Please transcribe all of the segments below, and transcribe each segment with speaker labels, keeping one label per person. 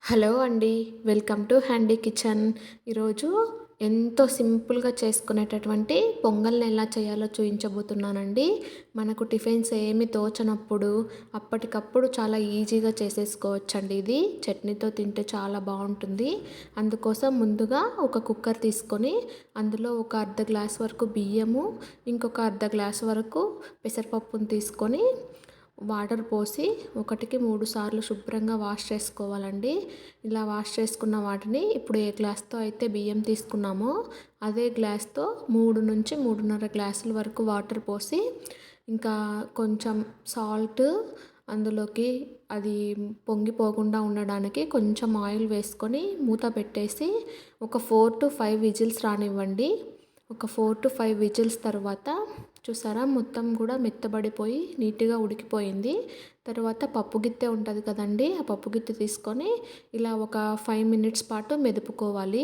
Speaker 1: Hello అండి. Welcome to handy kitchen. ఈరోజు ఎంతో సింపుల్‌గా చేసుకునేటటువంటి పొంగల్ని ఎలా చేయాలో చూయించబోతున్నానండి. మనకు టిఫిన్స్ ఏమి తోచనప్పుడు అప్పటికప్పుడు చాలా ఈజీగా చేసేసుకోవచ్చండి ఇది. చట్నీతో తింటే చాలా బావుంటుంది. అందుకోసం ముందుగా ఒక కుక్కర్ తీసుకొని అందులో ఒక అర్ధ గ్లాస్ వరకు బియ్యము, ఇంకొక అర్ధ గ్లాస్ వరకు పెసరపప్పును తీసుకొని వాటర్ పోసి 1కి 3 సార్లు శుభ్రంగా వాష్ చేసుకోవాలండి. ఇలా వాష్ చేసుకున్న వాటిని ఇప్పుడు ఏ గ్లాస్తో అయితే బియ్యం తీసుకున్నామో అదే గ్లాస్తో 3 నుంచి 3:30 గ్లాసుల వరకు వాటర్ పోసి ఇంకా కొంచెం సాల్ట్ అందులోకి అది పొంగిపోకుండా ఉండడానికి కొంచెం ఆయిల్ వేసుకొని మూత పెట్టేసి ఒక 4-5 విజిల్స్ రానివ్వండి. ఒక 4-5 విజిల్స్ తర్వాత చూసారా మొత్తం కూడా మెత్తబడిపోయి నీట్గా ఉడికిపోయింది. తర్వాత పప్పు గిత్తె ఉంటుంది కదండి, ఆ పప్పు గిత్తె తీసుకొని ఇలా ఒక 5 మినిట్స్ పాటు మెదుపుకోవాలి.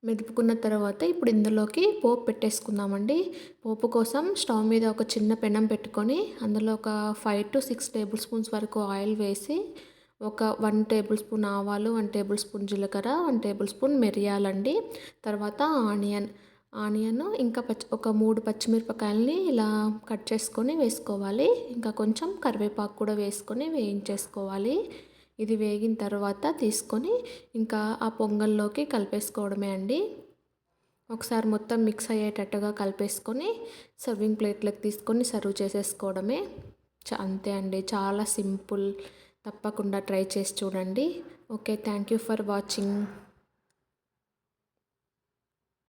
Speaker 1: మెదుపుకున్న తర్వాత ఇప్పుడు ఇందులోకి పోపు పెట్టేసుకుందామండి. పోపు కోసం స్టవ్ మీద ఒక చిన్న పెనం పెట్టుకొని అందులో ఒక 5-6 టేబుల్ స్పూన్స్ వరకు ఆయిల్ వేసి ఒక 1 టేబుల్ స్పూన్ ఆవాలు, 1 టేబుల్ స్పూన్ జీలకర్ర, 1 టేబుల్ స్పూన్ మిరియాలండి. తర్వాత ఆనియన్ ఇంకా ఒక 3 పచ్చిమిరపకాయలని ఇలా కట్ చేసుకొని వేసుకోవాలి. ఇంకా కొంచెం కరివేపాకు కూడా వేసుకొని వేయించేసుకోవాలి. ఇది వేగిన తర్వాత తీసుకొని ఇంకా ఆ పొంగల్లోకి కలిపేసుకోవడమే అండి. ఒకసారి మొత్తం మిక్స్ అయ్యేటట్టుగా కలిపేసుకొని సర్వింగ్ ప్లేట్లోకి తీసుకొని సర్వ్ చేసేసుకోవడమే. అంతే అండి, చాలా సింపుల్. తప్పకుండా ట్రై చేసి చూడండి. Okay, thank you for watching.